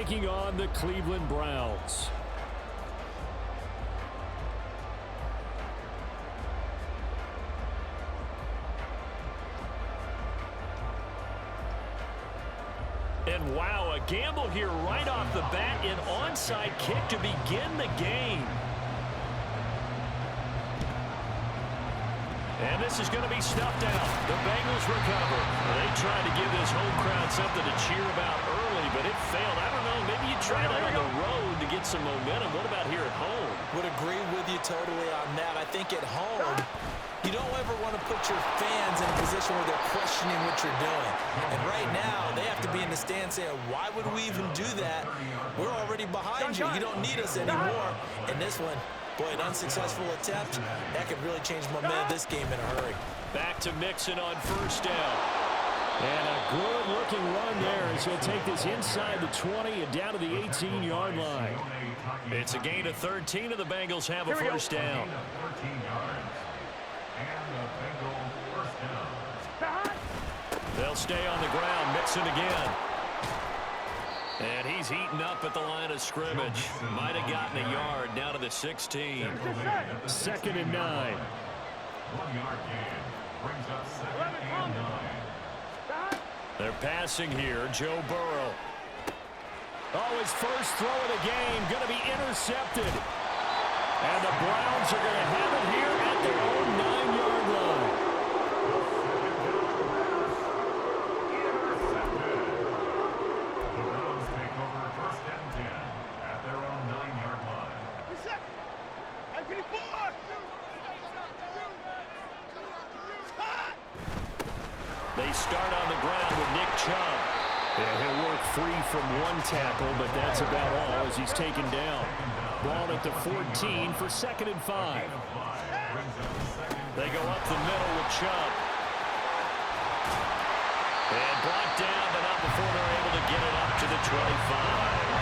taking on the Cleveland Browns. And wow, a gamble here right off the bat, an onside kick to begin the game. And this is going to be snuffed out. The Bengals recover. They tried to give this home crowd something to cheer about early, but it failed. I don't know, maybe you tried it on the road to get some momentum. What about here at home? Would agree with you totally on that. I think at home, you don't ever want to put your fans in a position where they're questioning what you're doing. And right now, they have to be in the stand saying, why would we even do that? We're already behind you. You don't need us anymore. And this one, boy, an unsuccessful attempt. That could really change the momentum of this game in a hurry. Back to Mixon on first down. And a good-looking run there as he'll take this inside the 20 and down to the 18-yard line. It's a gain of 13, and the Bengals have a first down. They'll stay on the ground. Mixon again. And he's heating up at the line of scrimmage. Might have gotten a yard down to the 16. 2nd and 9. 1-yard gain. Brings up 2nd and 9. They're passing here. Joe Burrow. Oh, his first throw of the game going to be intercepted. And the Browns are going to have it here at their own 9-yard line. They start on the ground with Nick Chubb. Yeah, he'll work free from one tackle, but that's about all as he's taken down. Ball at the 14 for 2nd and 5. They go up the middle with Chubb. And brought down, but not before they're able to get it up to the 25.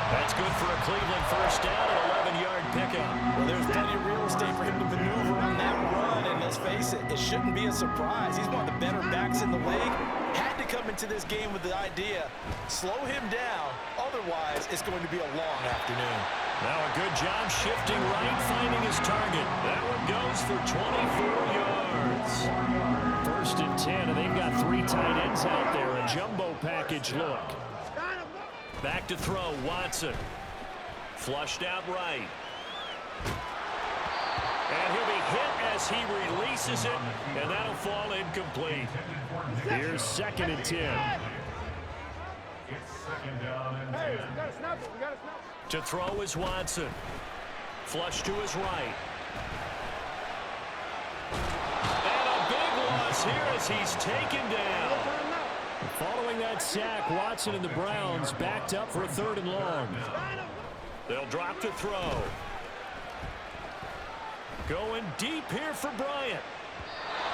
That's good for a Cleveland first down, an 11-yard pickup. Well, there's plenty of real estate for him to maneuver on that run, and let's face it, it shouldn't be a surprise. He's one of the better backs in the league. Had to come into this game with the idea, slow him down, otherwise it's going to be a long afternoon. Now a good job shifting right, finding his target. That one goes for 24 yards. 1st and 10, and they've got 3 tight ends out there, a jumbo package look. Back to throw, Watson. Flushed out right. And he'll be hit as he releases it, and that'll fall incomplete. Here's 2nd and 10. It's 2nd down and 10. To throw is Watson. Flush to his right. And a big loss here as he's taken down. Following that sack, Watson and the Browns backed up for a 3rd and long. They'll drop to throw. Going deep here for Bryant.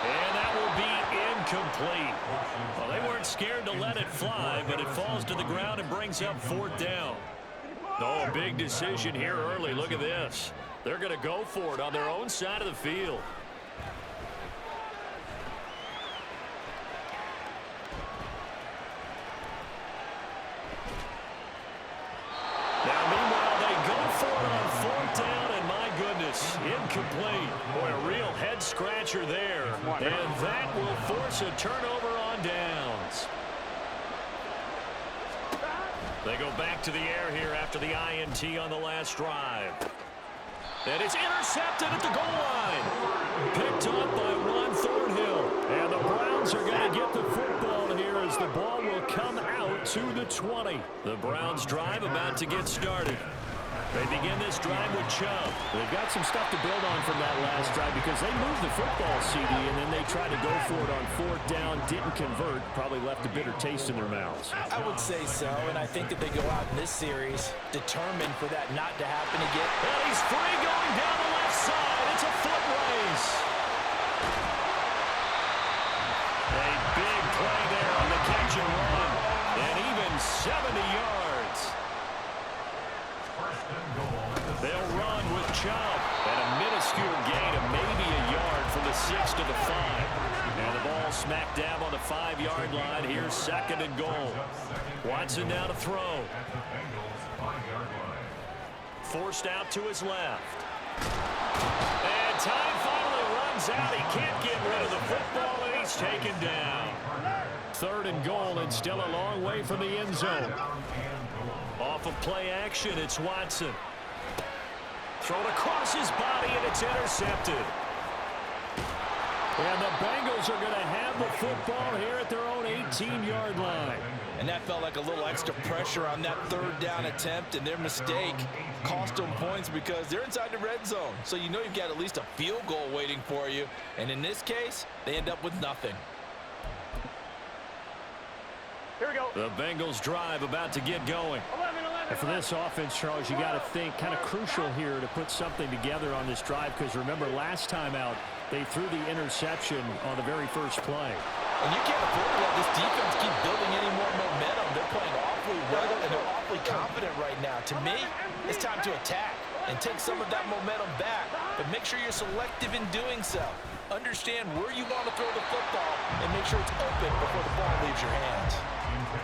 And that will be incomplete. Well, they weren't scared to let it fly, but it falls to the ground and brings up 4th down. Oh, big decision here early. Look at this. They're going to go for it on their own side of the field. Now, meanwhile, they go for it on 4th down, and my goodness, incomplete. Boy, a real head-scratcher there. And that will force a turnover on downs. They go back to the air here after the INT on the last drive. And it's intercepted at the goal line. Picked up by Ron Thornhill. And the Browns are going to get the football here as the ball will come out to the 20. The Browns drive about to get started. They begin this drive with Chubb. They've got some stuff to build on from that last drive because they moved the football, CD, and then they tried to go for it on 4th down, didn't convert, probably left a bitter taste in their mouths. I would say so, and I think that they go out in this series determined for that not to happen again. And he's free going down the left side. It's a foot race. A big play there on the catch and run, and even 70 yards. They'll run with Chubb, and a minuscule gain of maybe a yard from the 6 to the 5. And the ball smack dab on the 5-yard line. Here's 2nd and goal. Watson now to throw. At the Bengals' 5-yard line. Forced out to his left. And time finally runs out. He can't get rid of the football, and he's taken down. 3rd and goal, and still a long way from the end zone. Off of play action, it's Watson. Thrown across his body, and it's intercepted. And the Bengals are going to have the football here at their own 18-yard line. And that felt like a little extra pressure on that 3rd down attempt, and their mistake cost them points because they're inside the red zone. So you know you've got at least a field goal waiting for you. And in this case, they end up with nothing. Here we go. The Bengals drive about to get going. 11. And for this offense, Charles, you got to think kind of crucial here to put something together on this drive, because remember last time out they threw the interception on the very first play. And you can't afford to let this defense keep building any more momentum. They're playing awfully well, and they're awfully confident right now. To me, it's time to attack and take some of that momentum back, but make sure you're selective in doing so. Understand where you want to throw the football and make sure it's open before the ball leaves your hands.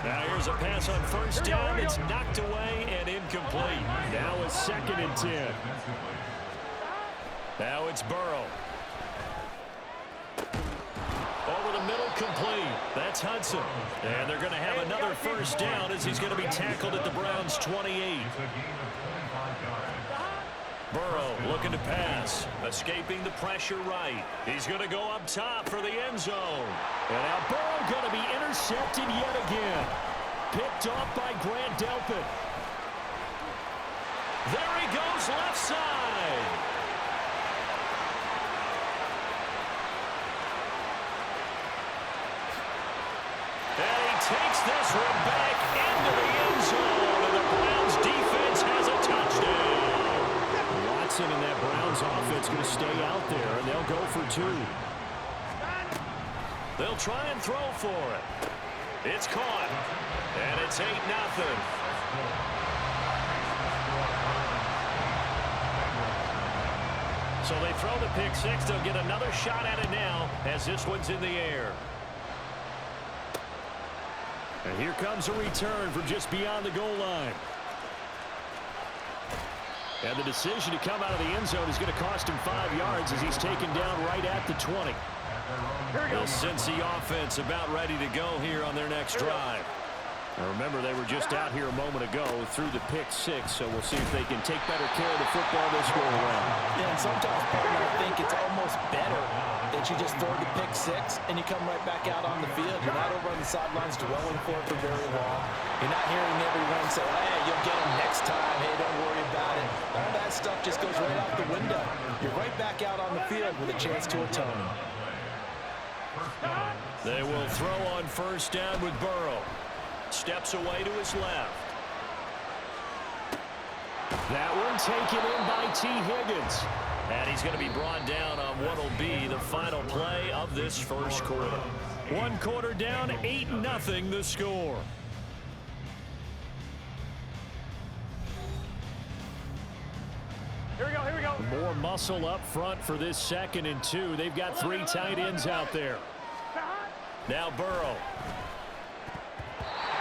Now here's a pass on 1st down. It's knocked away and incomplete. Now it's 2nd and 10. Now it's Burrow. Over the middle, complete. That's Hudson. And they're going to have another 1st down as he's going to be tackled at the Browns' 28. Burrow looking to pass. Escaping the pressure right. He's going to go up top for the end zone. And now Burrow going to be intercepted yet again. Picked off by Grant Delpit. There he goes left side. And he takes this one back into the end zone. And the Browns defense has a touchdown. Watson and that Browns offense going to stay out there, and they'll go for 2. They'll try and throw for it. It's caught. And it's 8-0. So they throw the pick six. They'll get another shot at it now as this one's in the air. And here comes a return from just beyond the goal line. And the decision to come out of the end zone is going to cost him 5 yards as he's taken down right at the 20. The Cincy offense about ready to go here on their next drive. Now remember, they were just out here a moment ago through the pick six, so we'll see if they can take better care of the football this go around. Yeah, and sometimes, partner, I think it's almost better that you just throw the pick six and you come right back out on the field. You're not over on the sidelines dwelling for it for very long. You're not hearing everyone say, hey, you'll get him next time. Hey, don't worry about it. All that stuff just goes right out the window. You're right back out on the field with a chance to atone. They will throw on 1st down with Burrow. Steps away to his left. That one taken in by T. Higgins. And he's going to be brought down on what will be the final play of this first quarter. 1 quarter down, 8-0 the score. Here we go. More muscle up front for this 2nd and 2. They've got 3 tight ends out there. Now Burrow.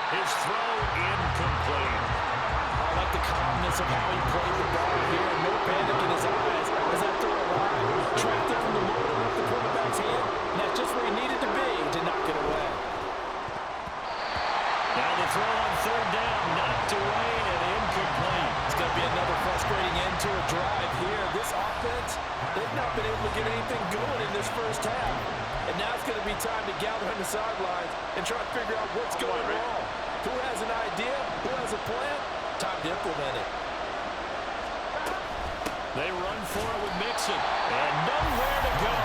His throw incomplete. I like the calmness of how he played the ball here. No panic in his eyes as that throw arrived. Trapped it from the moment of the quarterback's hand. And that's just where he needed to be to knock it away. Now the throw on 3rd down. Knocked away and incomplete. It's going to be another frustrating end to a drive here. This offense, they've not been able to get anything going in this first half. And now it's going to be time to gather on the sidelines and try to figure out what's going wrong. Who has an idea? Who has a plan? Time to implement it. They run for it with Mixon. And nowhere to go.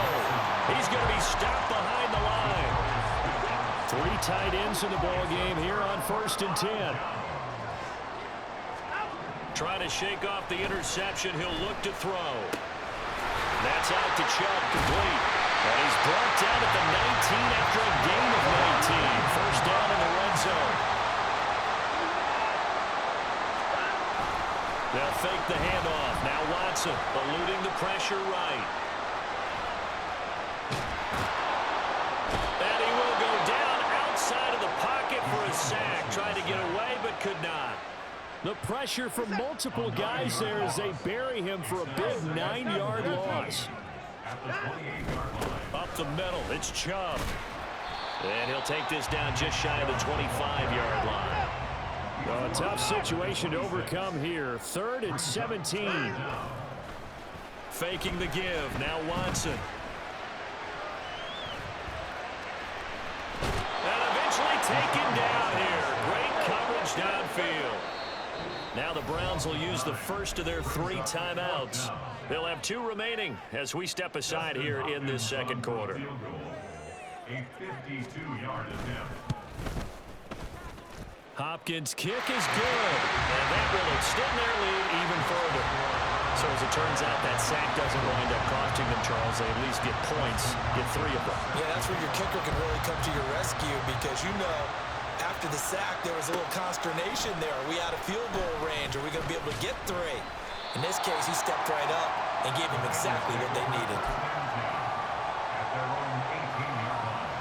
He's going to be stopped behind the line. 3 tight ends in the ball game here on 1st and 10. Trying to shake off the interception. He'll look to throw. That's out to Chubb, complete. And he's brought down at the 19 after a gain of 19. 1st down in the red zone. They'll fake the handoff. Now Watson eluding the pressure right. The pressure from multiple guys there as they bury him for a big 9-yard loss. Up the middle, it's Chubb. And he'll take this down just shy of the 25-yard line. Well, a tough situation to overcome here. 3rd and 17. Faking the give. Now Watson. And eventually taken down here. Great coverage downfield. Now the Browns will use the first of their 3 timeouts. They'll have 2 remaining as we step aside here in this second quarter. A 52-yard attempt. Hopkins' kick is good, and that will extend their lead even further. So as it turns out, that sack doesn't wind up costing them, Charles. They at least get points, get 3 of them. Yeah, that's where your kicker can really come to your rescue because, you know, after the sack, there was a little consternation there. Are we out of field goal range? Are we going to be able to get 3? In this case, he stepped right up and gave them exactly what they needed.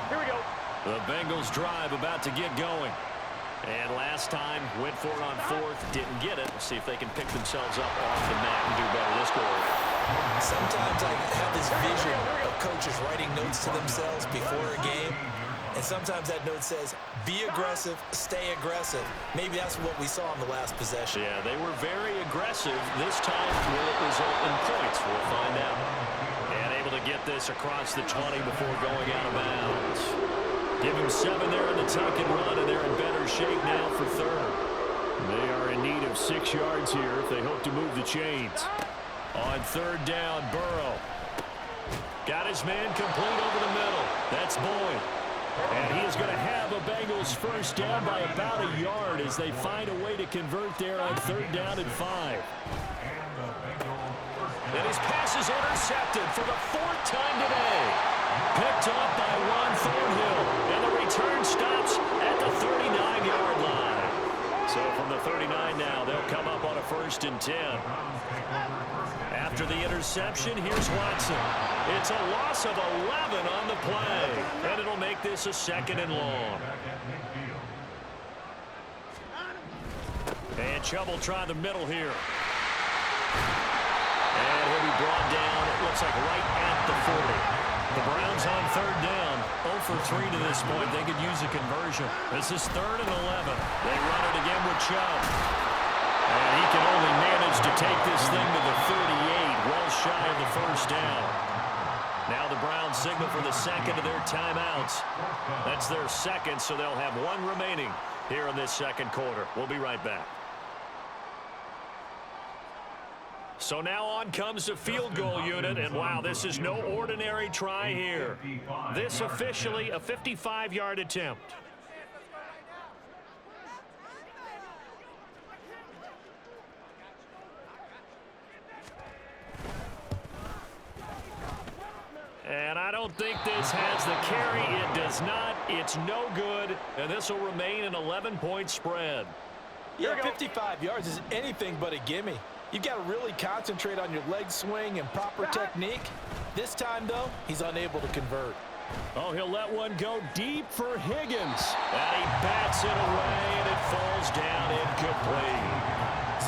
Here we go. The Bengals drive about to get going. And last time, went for it on 4th, didn't get it. We'll see if they can pick themselves up off the mat and do better this quarter. Sometimes I have this vision of coaches writing notes to themselves before a game. And sometimes that note says, be aggressive, stay aggressive. Maybe that's what we saw in the last possession. Yeah, they were very aggressive. This time, will it result in points? We'll find out. And able to get this across the 20 before going out of bounds. Give him 7 there in the tuck and run, and they're in better shape now for 3rd. They are in need of 6 yards here if they hope to move the chains. On 3rd down, Burrow. Got his man complete over the middle. That's Boyd. And he is going to have a Bengals first down by about a yard as they find a way to convert there on 3rd down and 5. And his pass is intercepted for the 4th time today. Picked up by Ron Thornhill. And the return stops at the 39-yard line. So from the 39 now, they'll come up on a 1st and 10. After the interception, here's Watson. It's a loss of 11 on the play. And it'll make this a 2nd and long. And Chubb will try the middle here. And he'll be brought down, it looks like right at the 40. The Browns on 3rd down. 0 for 3 to this point. They could use a conversion. This is 3rd and 11. They run it again with Chubb. And he can only manage to take this thing to the 38, well shy of the 1st down. Now the Browns signal for the 2nd of their timeouts. That's their 2nd, so they'll have 1 remaining here in this 2nd quarter. We'll be right back. So now on comes the field goal unit, and wow, this is no ordinary try here. This officially a 55-yard attempt. And I don't think this has the carry. It does not. It's no good, and this will remain an 11-point spread. Yeah, 55 yards is anything but a gimme. You've got to really concentrate on your leg swing and proper technique. This time, though, he's unable to convert. Oh, he'll let one go deep for Higgins. And he bats it away, and it falls down incomplete.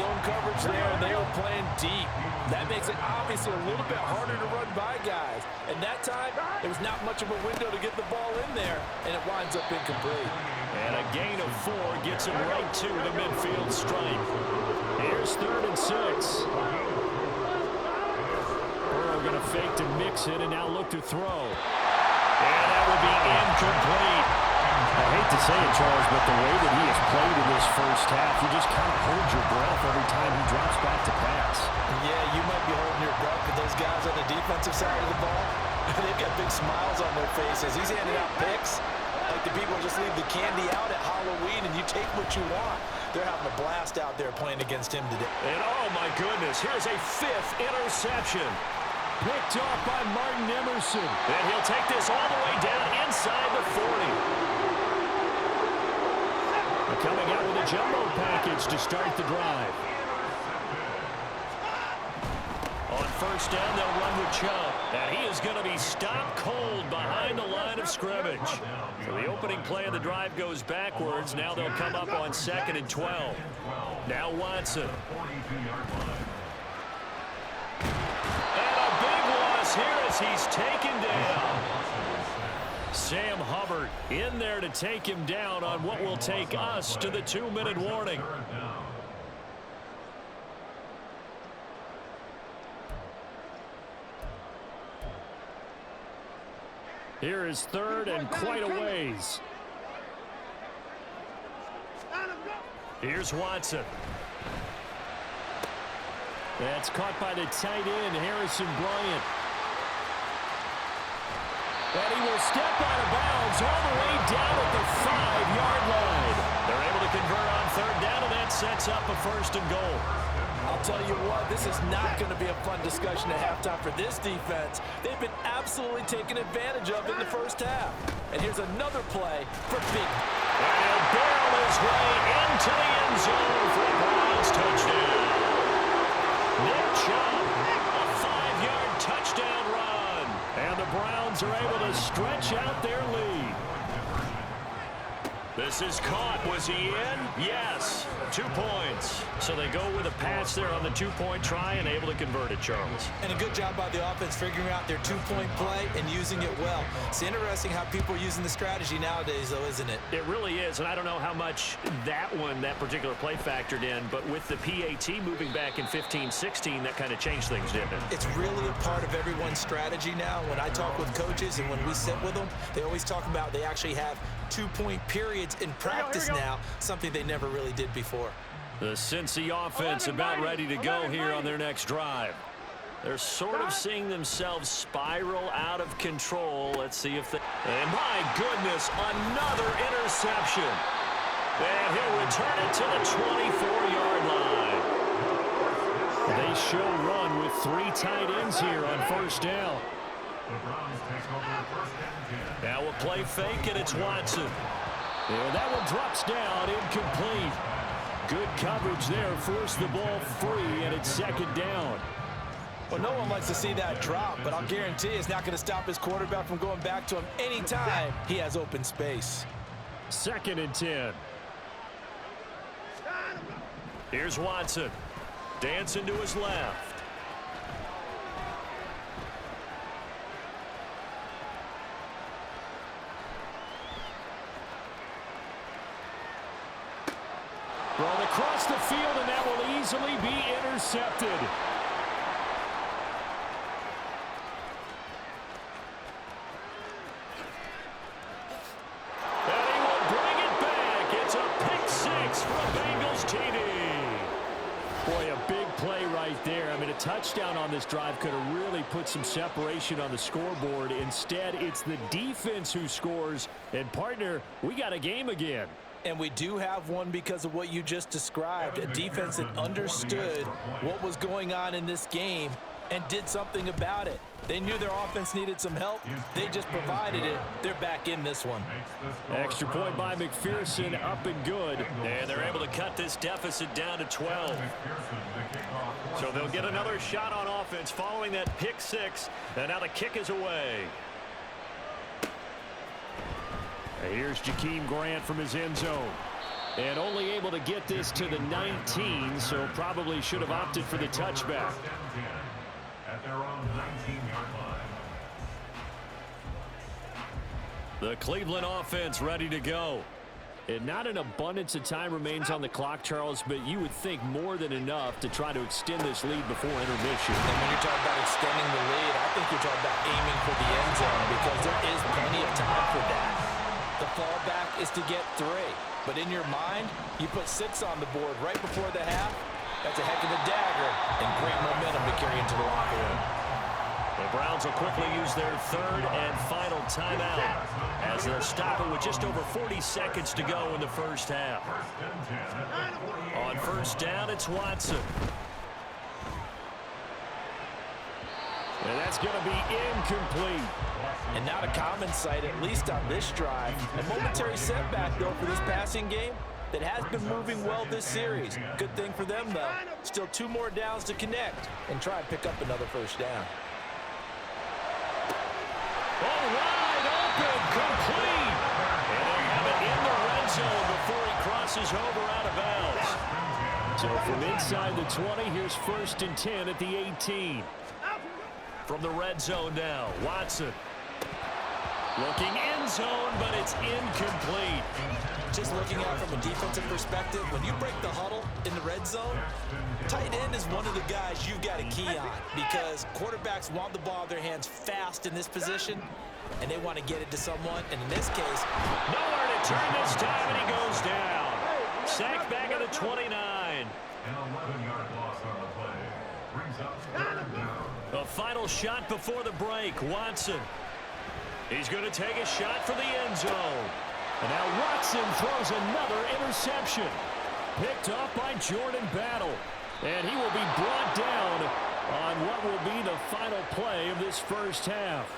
Zone coverage there, and they were playing deep. That makes it obviously a little bit harder to run by guys. And that time, there was not much of a window to get the ball in there, and it winds up incomplete. And a gain of 4 gets him right to the midfield stripe. Here's 3rd and 6. Burrow going to fake to mix it and now look to throw. And that will be incomplete. I hate to say it, Charles, but the way that he has played in this first half, you just kind of hold your breath every time he drops back to pass. Yeah, you might be holding your breath, but those guys on the defensive side of the ball, they've got big smiles on their faces. He's handing out picks like the people just leave the candy out at Halloween and you take what you want. They're having a blast out there playing against him today. And oh my goodness, here's a 5th interception. Picked off by Martin Emerson. And he'll take this all the way down inside the 40. Coming out with a jumbo package to start the drive. On first down, they'll run with Chubb. And he is going to be stopped cold behind the line of scrimmage. So the opening play of the drive goes backwards. Now they'll come up on 2nd and 12. Now Watson. And a big loss here as he's taken down. Sam Hubbard in there to take him down on what will take us to the 2-minute warning. Here is 3rd and quite a ways. Here's Watson. That's caught by the tight end, Harrison Bryant. And he will step out of bounds all the way down at the 5-yard line. They're able to convert on 3rd down, and that sets up a 1st and goal. I'll tell you what, this is not going to be a fun discussion at halftime for this defense. They've been absolutely taken advantage of in the first half. And here's another play for big. And he'll barrel his way into the end zone for a Browns touchdown. Nick Chubb, a 5-yard touchdown run. And the Browns are able to stretch out their lead. This is caught. Was he in? Yes. 2 points. So they go with a pass there on the 2-point try and able to convert it, Charles. And a good job by the offense figuring out their 2-point play and using it well. It's interesting how people are using the strategy nowadays, though, isn't it? It really is, and I don't know how much that particular play factored in, but with the PAT moving back in 15-16, that kind of changed things, didn't it? It's really a part of everyone's strategy now. When I talk with coaches and when we sit with them, they always talk about they actually have 2-point periods in practice now, something they never really did before. The Cincy offense about ready to go here on their next drive. They're sort of seeing themselves spiral out of control. Let's see if they... And my goodness, another interception. And he'll return it to the 24-yard line. They show run with 3 tight ends here on 1st down. Now we'll play fake, and it's Watson. And that one drops down, incomplete. Good coverage there, forced the ball free, and it's 2nd down. Well, no one likes to see that drop, but I'll guarantee it's not going to stop his quarterback from going back to him anytime he has open space. 2nd and 10. Here's Watson. Dancing to his left. Thrown across the field, and that will easily be intercepted. And he will bring it back. It's a pick 6 from Bengals TD. Boy, a big play right there. I mean, a touchdown on this drive could have really put some separation on the scoreboard. Instead, it's the defense who scores. And, partner, we got a game again. And we do have one because of what you just described, a defense that understood what was going on in this game and did something about it. They knew their offense needed some help. They just provided it. They're back in this one. Extra point by McPherson, up and good. And they're able to cut this deficit down to 12. So they'll get another shot on offense following that pick 6. And now the kick is away. Here's Jakeem Grant from his end zone. And only able to get this to the 19, so probably should have opted for the touchback. At their own 19-yard line. The Cleveland offense ready to go. And not an abundance of time remains on the clock, Charles, but you would think more than enough to try to extend this lead before intermission. And when you're talking about extending the lead, I think you're talking about aiming for the end zone because there is plenty of time for that. The fallback is to get 3. But in your mind, you put 6 on the board right before the half. That's a heck of a dagger and great momentum to carry into the locker room. The Browns will quickly use their 3rd and final timeout as they're stopping with just over 40 seconds to go in the first half. On 1st down, it's Watson. And that's going to be incomplete. And not a common sight, at least on this drive. A momentary setback, though, for this passing game. that has been moving well this series. Good thing for them, though. Still 2 more downs to connect and try and pick up another first down. Oh, wide open, complete. And they have it in the red zone before he crosses over out of bounds. So from inside the 20, here's 1st and 10 at the 18. From the red zone now, Watson. Looking end zone, but it's incomplete. Just looking at it from a defensive perspective, when you break the huddle in the red zone, tight end is one of the guys you've got to key on because quarterbacks want the ball in their hands fast in this position, and they want to get it to someone. And in this case, nowhere to turn this time, and he goes down. Sacked back at the 29. An 11-yard loss on the play. Brings up 3rd down. A final shot before the break. Watson. He's going to take a shot for the end zone. And now Watson throws another interception. Picked off by Jordan Battle. And he will be brought down on what will be the final play of this first half.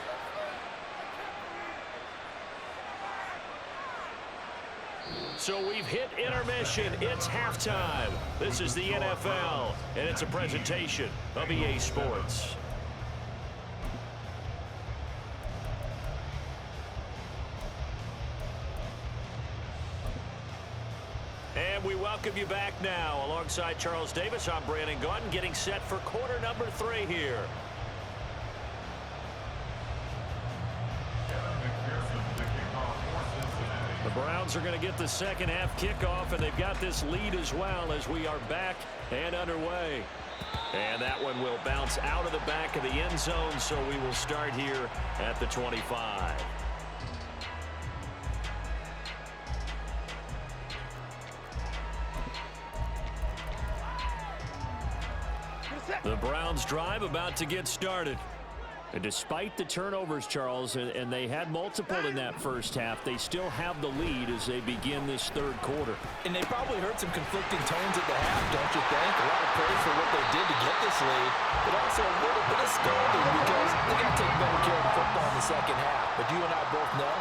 So we've hit intermission. It's halftime. This is the NFL, and it's a presentation of EA Sports. And we welcome you back now. Alongside Charles Davis, I'm Brandon Gaudin, getting set for quarter number 3 here. The Browns are going to get the second half kickoff, and they've got this lead as well as we are back and underway. And that one will bounce out of the back of the end zone, so we will start here at the 25. The Browns drive about to get started. And despite the turnovers, Charles, and they had multiple in that first half, they still have the lead as they begin this third quarter. And they probably heard some conflicting tones at the half, don't you think? A lot of praise for what they did to get this lead, but also a little bit of scolding because they got to take better care of football in the second half. But you and I both know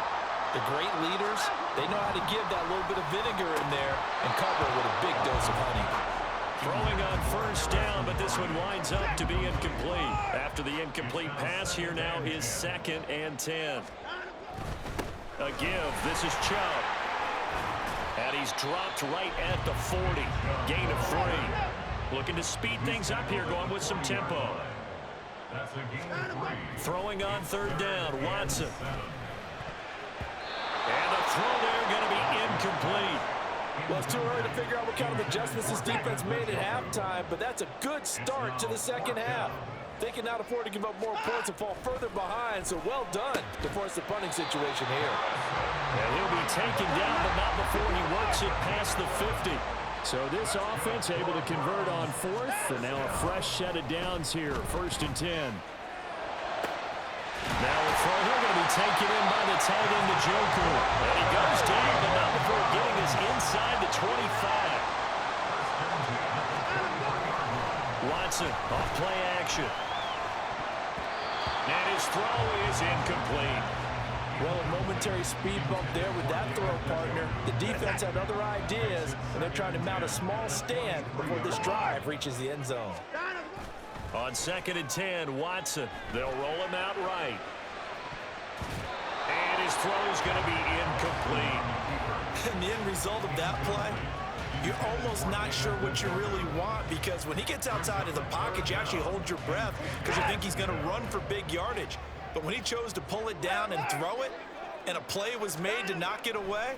the great leaders, they know how to give that little bit of vinegar in there and cover it with a big dose of honey. Throwing on first down, but this one winds up to be incomplete. After the incomplete pass, here now is 2nd and 10. A give. This is Chubb. And he's dropped right at the 40. Gain of 3. Looking to speed things up here, going with some tempo. That's a gain of 3. Throwing on 3rd down, Watson. And the throw there going to be incomplete. Well, it's too early to figure out what kind of adjustments this defense made at halftime, but that's a good start to the second half. They cannot afford to give up more points and fall further behind, so well done to force the punting situation here. And he'll be taken down, but not before he works it past the 50. So this offense able to convert on 4th, and now a fresh set of downs here, 1st and 10. Now a throw here going to be taken in by the tight end, Njoku. And he goes down, but not before getting us inside the 25. Watson off play action. And his throw is incomplete. Well, a momentary speed bump there with that throw, partner. The defense had other ideas, and they're trying to mount a small stand before this drive reaches the end zone. On 2nd and 10, Watson. They'll roll him out right. And his throw's going to be incomplete. And the end result of that play, you're almost not sure what you really want because when he gets outside of the pocket, you actually hold your breath because you think he's going to run for big yardage. But when he chose to pull it down and throw it, and a play was made to knock it away,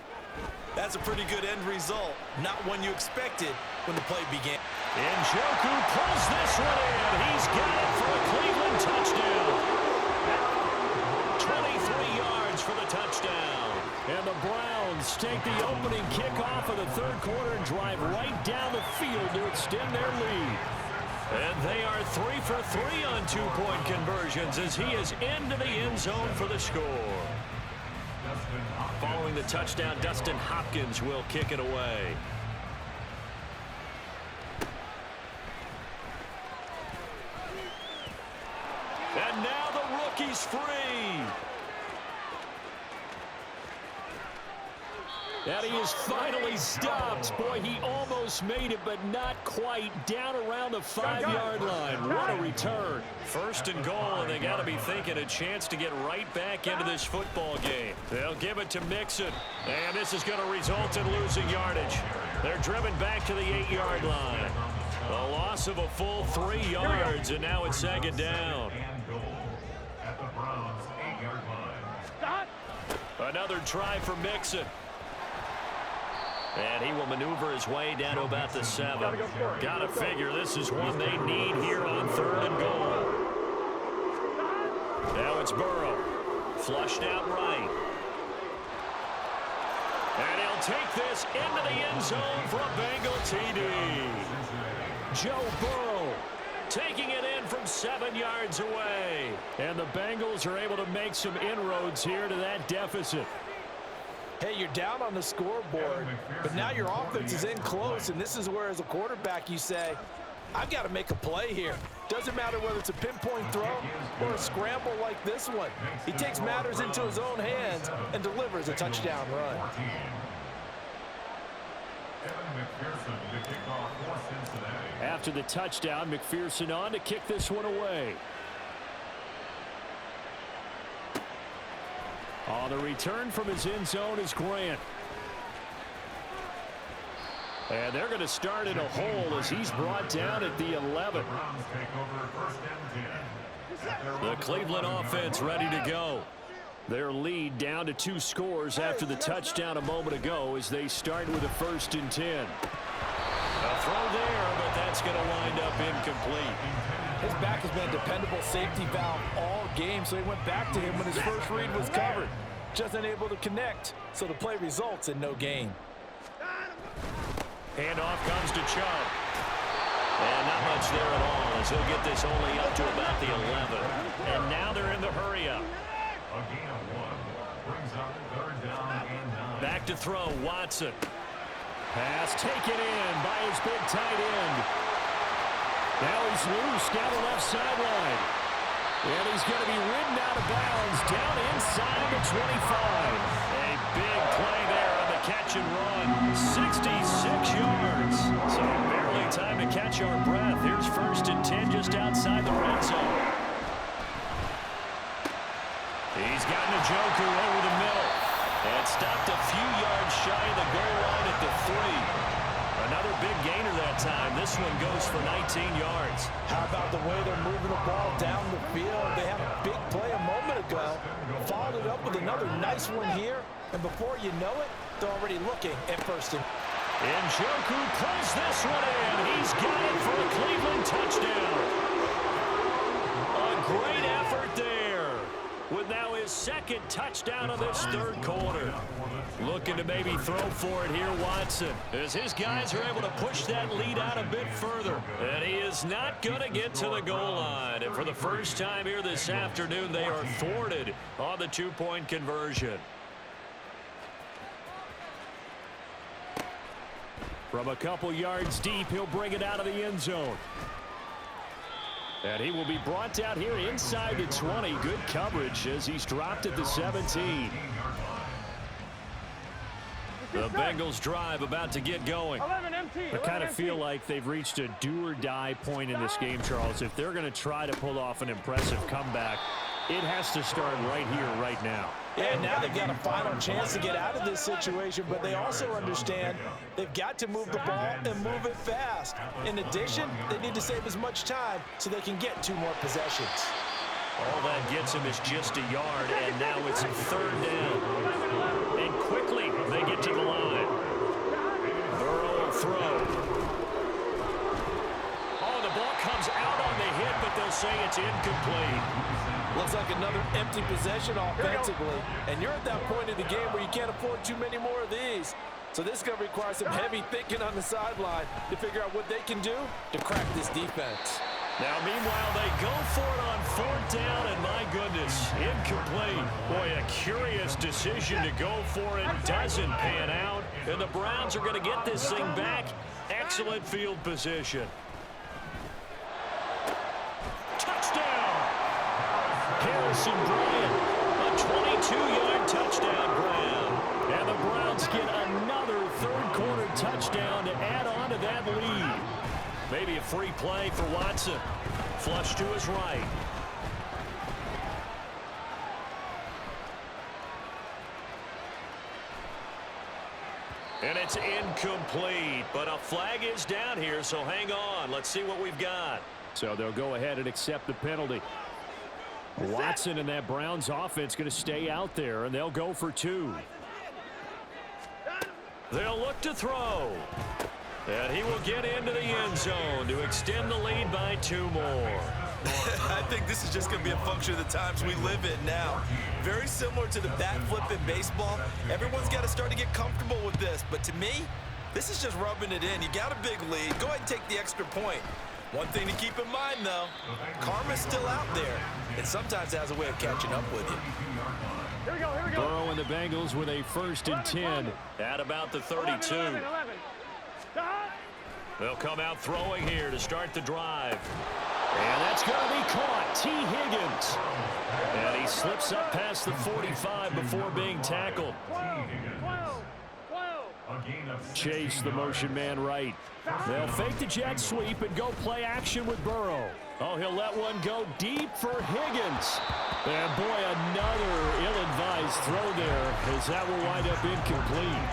that's a pretty good end result. Not one you expected when the play began. Njoku pulls this one in. He's got it for a Cleveland touchdown. 23 yards for the touchdown. And the Browns take the opening kickoff of the third quarter and drive right down the field to extend their lead. And they are 3 for 3 on 2-point conversions as he is into the end zone for the score. Following the touchdown, Dustin Hopkins will kick it away. And now the rookie's free. And he is finally stopped. Boy, he almost made it, but not quite. Down around the 5-yard line. What a return. First and goal, and they got to be thinking a chance to get right back into this football game. They'll give it to Mixon, and this is going to result in losing yardage. They're driven back to the 8-yard line. A loss of a full 3 yards, and now it's second down. At the Browns' 8-yard line. Another try for Mixon. And he will maneuver his way down to about the 7. Got to figure this is one they need here on 3rd and goal. Now it's Burrow. Flushed out right. And he'll take this into the end zone for a Bengal TD. Joe Burrow taking it in from 7 yards away. And the Bengals are able to make some inroads here to that deficit. Hey, you're down on the scoreboard, but now your offense is in close, and this is where, as a quarterback, you say, I've got to make a play here. Doesn't matter whether it's a pinpoint throw or a scramble like this one. He takes matters into his own hands and delivers a touchdown run. After the touchdown, McPherson on to kick this one away. On the return from his end zone is Grant. And they're going to start in a hole as he's brought down at the 11. The Cleveland offense ready to go. Their lead down to 2 scores after the touchdown a moment ago as they start with a 1st and 10. A throw there, but that's going to wind up incomplete. His back has been a dependable safety valve all game, so he went back to him when his first read was covered. Just unable to connect, so the play results in no gain. Handoff comes to Chubb. And not much there at all as he'll get this only up to about the 11. And now they're in the hurry-up. A gain of 1 brings up 3rd down and 9. Back to throw, Watson. Pass taken in by his big tight end. Now he's loose down the left sideline. And he's going to be ridden out of bounds down inside the 25. A big play there on the catch and run. 66 yards. So barely time to catch our breath. Here's 1st and 10 just outside the red zone. He's got Njoku over the middle. And stopped a few yards shy of the goal line at the 3. Another big gainer that time. This one goes for 19 yards. How about the way they're moving the ball down the field? They had a big play a moment ago. Followed it up with another nice one here. And before you know it, they're already looking at 1st and... Njoku pulls this one in. He's got it for a Cleveland touchdown. A great effort there. With now his 2nd touchdown of this 3rd quarter. Looking to maybe throw for it here, Watson. As his guys are able to push that lead out a bit further. And he is not going to get to the goal line. And for the first time here this afternoon, they are thwarted on the 2-point conversion. From a couple yards deep, he'll bring it out of the end zone. And he will be brought down here inside the 20. Good coverage as he's dropped at the 17. The Bengals drive about to get going. I kind of feel like they've reached a do-or-die point in this game, Charles. If they're going to try to pull off an impressive comeback, it has to start right here, right now. Yeah, now they've got a final chance to get out of this situation, but they also understand they've got to move the ball and move it fast. In addition, they need to save as much time so they can get 2 more possessions. All that gets him is just a yard, and now it's 3rd down. And quickly, they get to the line. Burrow will throw. Oh, the ball comes out on the hit, but they'll say it's incomplete. Looks like another empty possession offensively, and you're at that point in the game where you can't afford too many more of these. So this is going to require some heavy thinking on the sideline to figure out what they can do to crack this defense. Now, meanwhile, they go for it on 4th down, and my goodness, incomplete. Boy, a curious decision to go for it. Doesn't pan out, and the Browns are going to get this thing back. Excellent field position. Touchdown! Harrison Bryant, a 22-yard touchdown grab. And the Browns Browns get another third-quarter touchdown to add on to that lead. Maybe a free play for Watson. Flush to his right. And it's incomplete, but a flag is down here, so hang on. Let's see what we've got. So they'll go ahead and accept the penalty. Watson and that Browns offense going to stay out there, and they'll go for 2. They'll look to throw. And he will get into the end zone to extend the lead by 2 more. I think this is just going to be a function of the times we live in now. Very similar to the bat flip in baseball. Everyone's got to start to get comfortable with this. But to me, this is just rubbing it in. You got a big lead. Go ahead and take the extra point. One thing to keep in mind, though, karma's still out there. And sometimes it has a way of catching up with you. Here we go, here we go. Burrow and the Bengals with a 1st and 10. At about the 32. 11. They'll come out throwing here to start the drive. And that's going to be caught. T. Higgins. And he slips up past the 45 before being tackled. 12. Chase the motion man right. They'll fake the jet sweep and go play action with Burrow. Oh, he'll let one go deep for Higgins. And boy, another ill-advised throw there as that will wind up incomplete.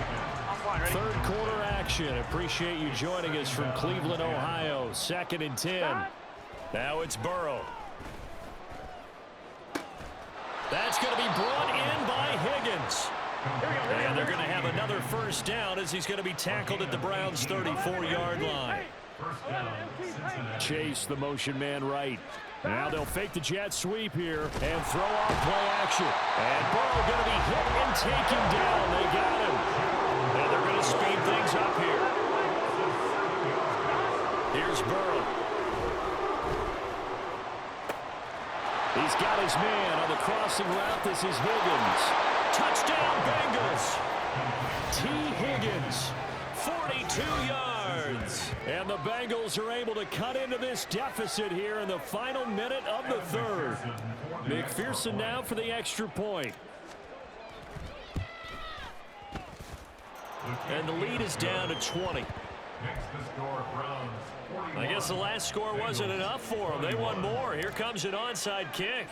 Third quarter action. Appreciate you joining us from Cleveland, Ohio. 2nd and 10. Now it's Burrow. That's going to be brought in by Higgins. And they're going to have another 1st down as he's going to be tackled at the Browns' 34-yard line. Chase the motion man right. Now they'll fake the jet sweep here and throw off play action. And Burrow going to be hit and taken down. They got him. And they're going to speed things up here. Here's Burrow. He's got his man on the crossing route. This is Higgins. Touchdown, Bengals. T. Higgins. 42 yards. And the Bengals are able to cut into this deficit here in the final minute of the 3rd. McPherson now for the extra point. And the lead is down to 20. I guess the last score wasn't enough for them. They won more. Here comes an onside kick.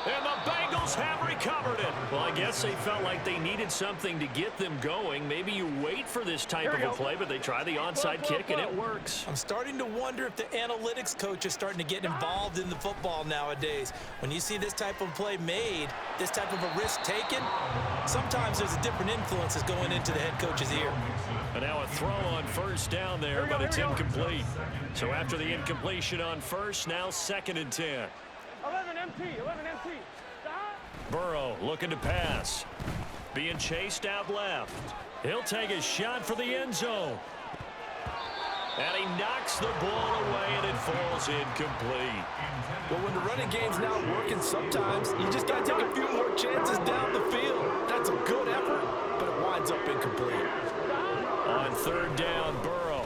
And the Bengals have recovered it. Well, I guess they felt like they needed something to get them going. Maybe you wait for this type of a play, but they try the onside kick, and it works. I'm starting to wonder if the analytics coach is starting to get involved in the football nowadays. When you see this type of play made, this type of a risk taken, sometimes there's a different influences going into the head coach's ear. And now a throw on 1st down there, but it's incomplete. So after the incompletion on 1st, now 2nd and 10. 11 MT. Burrow looking to pass. Being chased out left. He'll take a shot for the end zone. And he knocks the ball away, and it falls incomplete. Well, when the running game's not working, sometimes you just got to take a few more chances down the field. That's a good effort, but it winds up incomplete. On 3rd down, Burrow.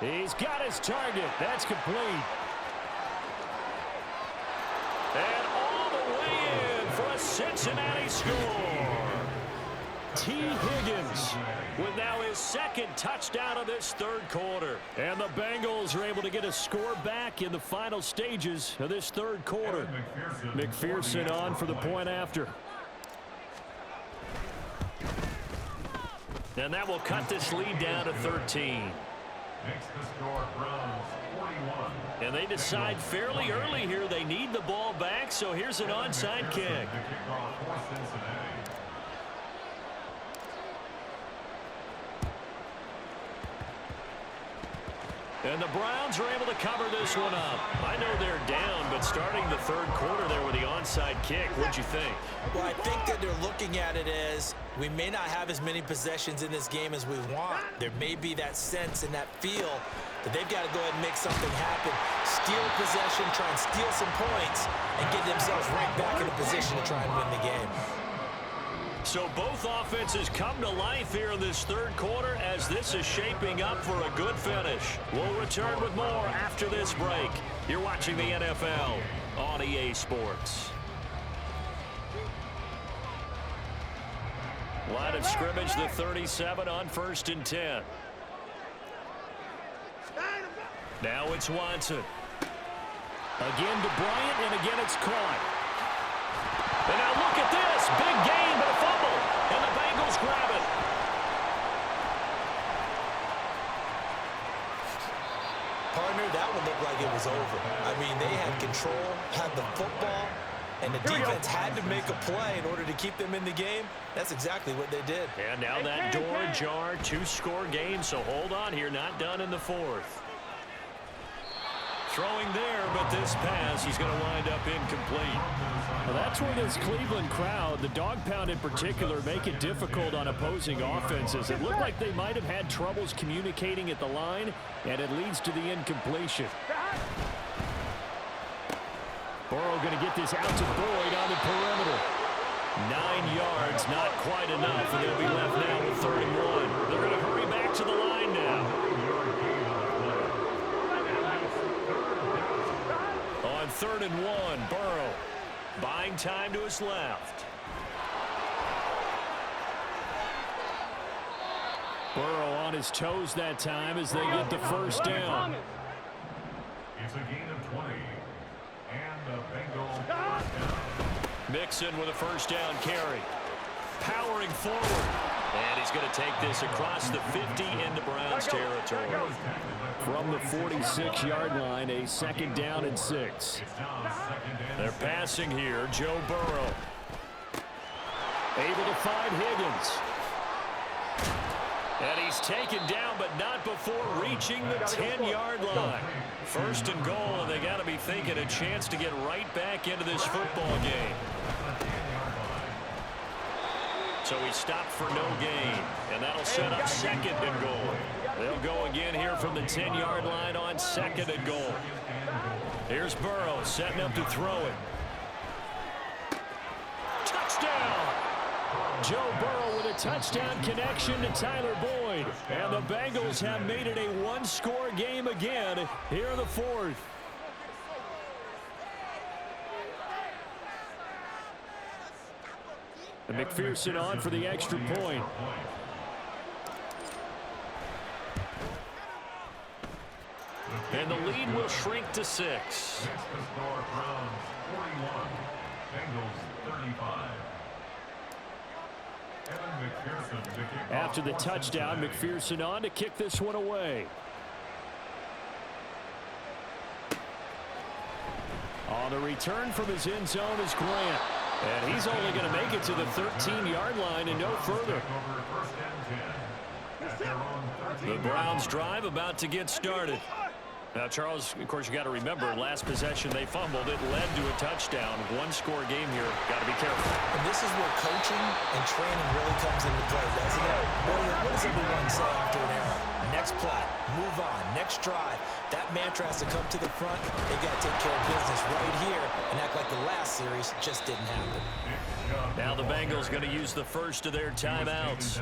He's got his target. That's complete. And all the way in for a Cincinnati score. T. Higgins with now his 2nd touchdown of this 3rd quarter. And the Bengals are able to get a score back in the final stages of this 3rd quarter. McPherson on for the point after. And that will cut this lead down to 13. Makes the score Browns 41. And they decide fairly early here they need the ball back, so here's an onside kick. The kickoff for Cincinnati. And the Browns are able to cover this one up. I know they're down, but starting the 3rd quarter there with the onside kick, what'd you think? Well, I think that they're looking at it as we may not have as many possessions in this game as we want. There may be that sense and that feel that they've got to go ahead and make something happen. Steal possession, try and steal some points, and get themselves right back in a position to try and win the game. So both offenses come to life here in this 3rd quarter as this is shaping up for a good finish. We'll return with more after this break. You're watching the NFL on EA Sports. Line of scrimmage, the 37 on 1st and 10. Now it's Watson. Again to Bryant, and again it's caught. And now look at this. Big gain, but a fumble. And the Bengals grab it. Partner, that one looked like it was over. I mean, they had control, had the football, and the defense had to make a play in order to keep them in the game. That's exactly what they did. And now that door ajar, 2-score game, so hold on here, not done in the 4th. Throwing there, but this pass is going to wind up incomplete. Well, that's where this Cleveland crowd, the dog pound in particular, make it difficult on opposing offenses. It looked like they might have had troubles communicating at the line, and it leads to the incompletion. Burrow going to get this out to Boyd on the perimeter. 9 yards, not quite enough, and they'll be left now with 3rd and 1. They're going to hurry back to the line now. On 3rd and 1, Burrow buying time to his left. Burrow on his toes that time as they get the first down. It's a gain of 20. And the Bengals first down. Mixon with a first down carry. Powering forward. And he's going to take this across the 50 into Browns territory. From the 46-yard line, a 2nd down and 6. They're passing here. Joe Burrow. Able to find Higgins. And he's taken down, but not before reaching the 10-yard line. 1st and goal, and they got to be thinking a chance to get right back into this football game. So he stopped for no gain, and that'll set up 2nd and goal. They'll go again here from the 10-yard line on 2nd and goal. Here's Burrow setting up to throw it. Touchdown! Joe Burrow with a touchdown connection to Tyler Boyd. And the Bengals have made it a 1-score game again here in the 4th. And McPherson on for the extra point. And the lead will shrink to 6. Next to score, Browns 41, Bengals 35. Evan McPherson to kick After the off touchdown, Cincinnati. McPherson on to kick this one away. On the return from his end zone is Grant. And he's only going to make it to the 13-yard line and no further. Over 1st and 10. At their own 13. The Browns drive about to get started. Now, Charles, of course, you got to remember, last possession they fumbled. It led to a touchdown. 1-score game here. Got to be careful. And this is where coaching and training really comes into play, doesn't it? What does everyone say after an error? Next play, move on, next drive. That mantra has to come to the front. They got to take care of business right here and act like the last series just didn't happen. Now the Bengals going to use the first of their timeouts.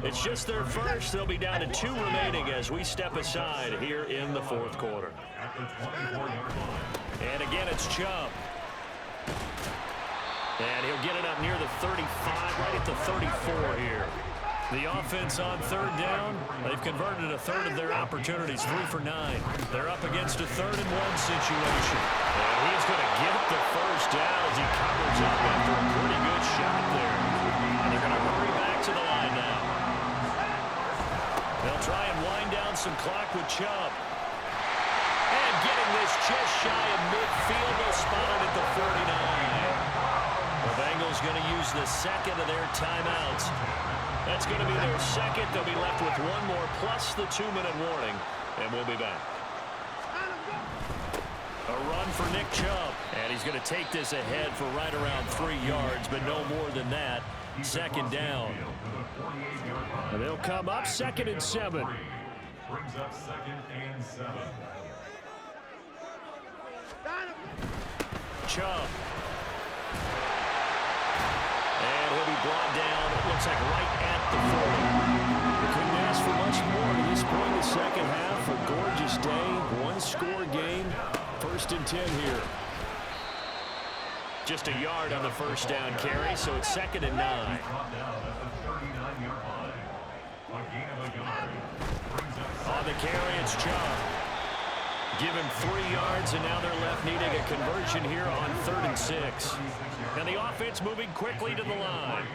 It's just their first. They'll be down to 2 remaining as we step aside here in the 4th quarter. At the 24-yard line. And again, it's Chubb. And he'll get it up near the 35, right at the 34 here. The offense on 3rd down, they've converted a 1/3 of their opportunities, 3 for 9. They're up against a 3rd and 1 situation. And he's going to get the first down as he covers up after a pretty good shot there. And they're going to hurry back to the line now. They'll try and wind down some clock with Chubb. And getting this just shy of midfield, they'll spot it at the 49. The Bengals going to use the 2nd of their timeouts. That's going to be their 2nd. They'll be left with 1 more plus the 2-minute warning, and we'll be back. A run for Nick Chubb, and he's going to take this ahead for right around 3 yards, but no more than that. 2nd down. And they'll come up 2nd and 7. Brings up 2nd and 7. Chubb. And he'll be brought down, it looks like right at the 40. They couldn't ask for much more to this point in the second half. A gorgeous day, 1-score game. 1st and 10 here. just a yard on the first down carry, so it's 2nd and 9. Brought down at the 39-yard line. A gain of a yard. Brings up On the carry, it's Chubb. Give him 3 yards, and now they're left needing a conversion here on 3rd and 6. And the offense moving quickly to the line.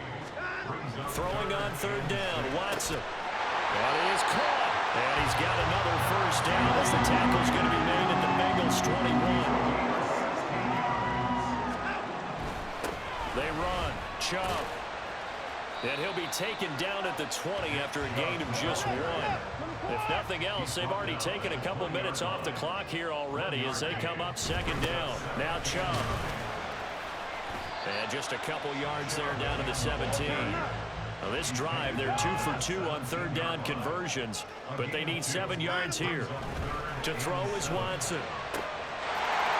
Throwing on 3rd down, Watson. That is caught. And he's got another first down as the tackle's going to be made at the Bengals 21. They run. Chubb. And he'll be taken down at the 20 after a gain of just 1. If nothing else, they've already taken a couple minutes off the clock here already as they come up 2nd down. Now Chubb. And just a couple yards there down to the 17. Now this drive, they're 2 for 2 on 3rd down conversions, but they need 7 yards here. To throw is Watson.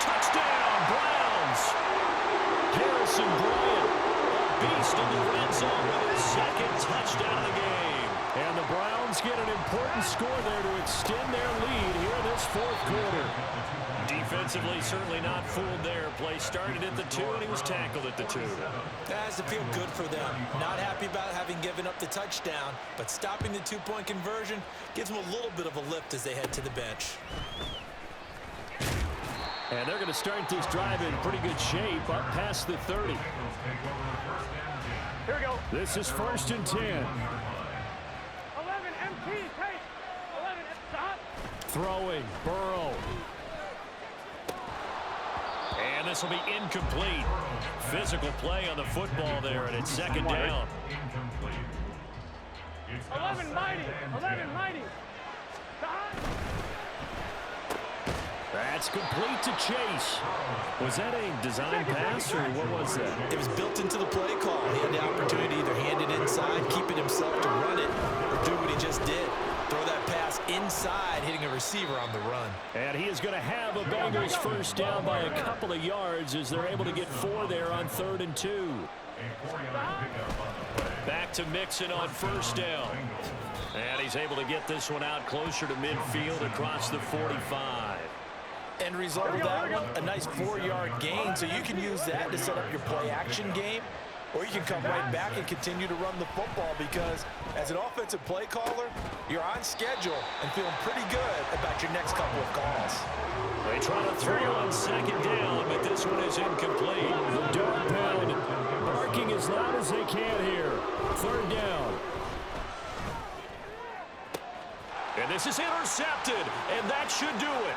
Touchdown, Browns! Harrison Bryant, a beast in the red zone with his 2nd touchdown of the game. And the Browns get an important score there to extend their lead here in this 4th quarter. Defensively, certainly not fooled there. Play started at the 2, and he was tackled at the 2. That has to feel good for them. Not happy about having given up the touchdown, but stopping the 2-point conversion gives them a little bit of a lift as they head to the bench. And they're going to start this drive in pretty good shape up past the 30. Here we go. This is 1st and 10. 11 MT, take. 11, stop. Throwing, Burrow. And this will be incomplete. Physical play on the football there, and it's 2nd down. 11 mighty. 11 mighty. Stop. That's complete to Chase. Was that a design pass, or what was that? It was built into the play call. He had the opportunity to either hand it inside, keep it himself to run it, or do what he just did. Throw that pass inside, hitting a receiver on the run. And he is going to have a Bengals first down by a couple of yards as they're able to get 4 there on 3rd and 2. Back to Mixon on 1st down. And he's able to get this one out closer to midfield across the 45. End result of that one, a nice 4-yard gain, so you can use that to set up your play-action game, or you can come right back and continue to run the football because as an offensive play caller, you're on schedule and feeling pretty good about your next couple of calls. They try to throw on 2nd down, but this one is incomplete. The dog pound barking as loud as they can here. 3rd down. And this is intercepted, and that should do it.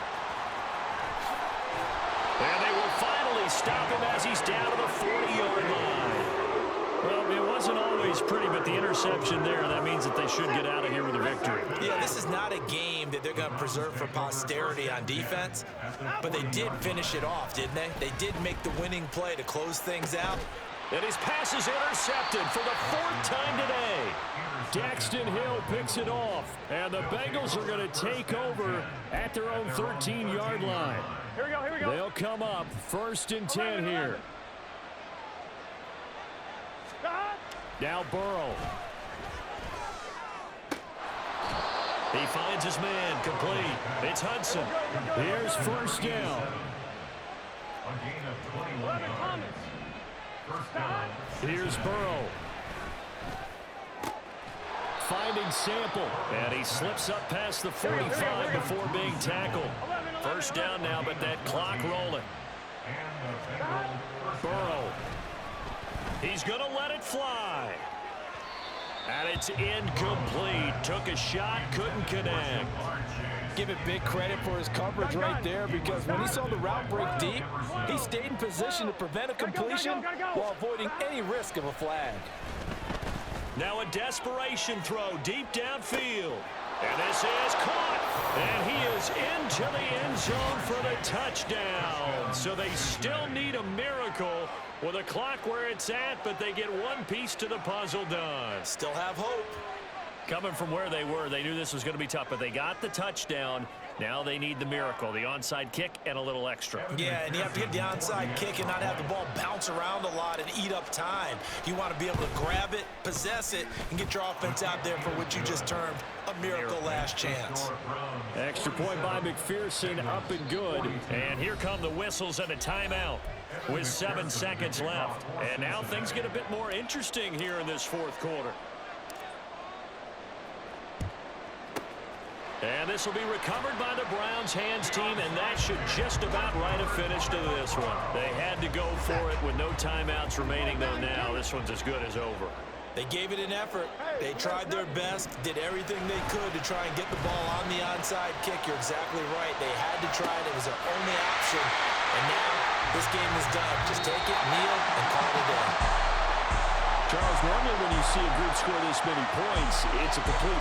And they will finally stop him as he's down to the 40-yard line. Well, it wasn't always pretty, but the interception there, that means that they should get out of here with a victory. Yeah, this is not a game that they're going to preserve for posterity on defense, but they did finish it off, didn't they? They did make the winning play to close things out. And his pass is intercepted for the 4th time today. Daxton Hill picks it off, and the Bengals are going to take over at their own 13-yard line. Here we go, here we go. They'll come up 1st and 10 here. Stop. Now Burrow. He finds his man, complete. It's Hudson. Here's 1st down. A gain of 21 11 yards. Thomas. First down. Here's Burrow. Finding Sample. And he slips up past the 45 before being tackled. 1st down now, but that clock rolling. Burrow. He's going to let it fly. And it's incomplete. Took a shot, couldn't connect. Give it big credit for his coverage right there because when he saw the route break deep, he stayed in position to prevent a completion while avoiding any risk of a flag. Now a desperation throw deep downfield. And this is caught. And he is into the end zone for the touchdown. So they still need a miracle with a clock where it's at, but they get one piece to the puzzle done. Still have hope. Coming from where they were, they knew this was going to be tough, but they got the touchdown. Now they need the miracle, the onside kick and a little extra. Yeah, and you have to get the onside kick and not have the ball bounce around a lot and eat up time. You want to be able to grab it, possess it, and get your offense out there for what you just termed a miracle last chance. Extra point by McPherson, up and good. And here come the whistles and a timeout. with 7 seconds left. And now things get a bit more interesting here in this fourth quarter. And this will be recovered by the Browns hands team, and that should just about write a finish to this one. They had to go for it with no timeouts remaining, though now this one's as good as over. They gave it an effort. They tried their best, did everything they could to try and get the ball on the onside kick. You're exactly right. They had to try it. It was their only option. And now this game is done. Just take it, kneel, and call it a day. Charles, normally when you see a group score this many points, it's a complete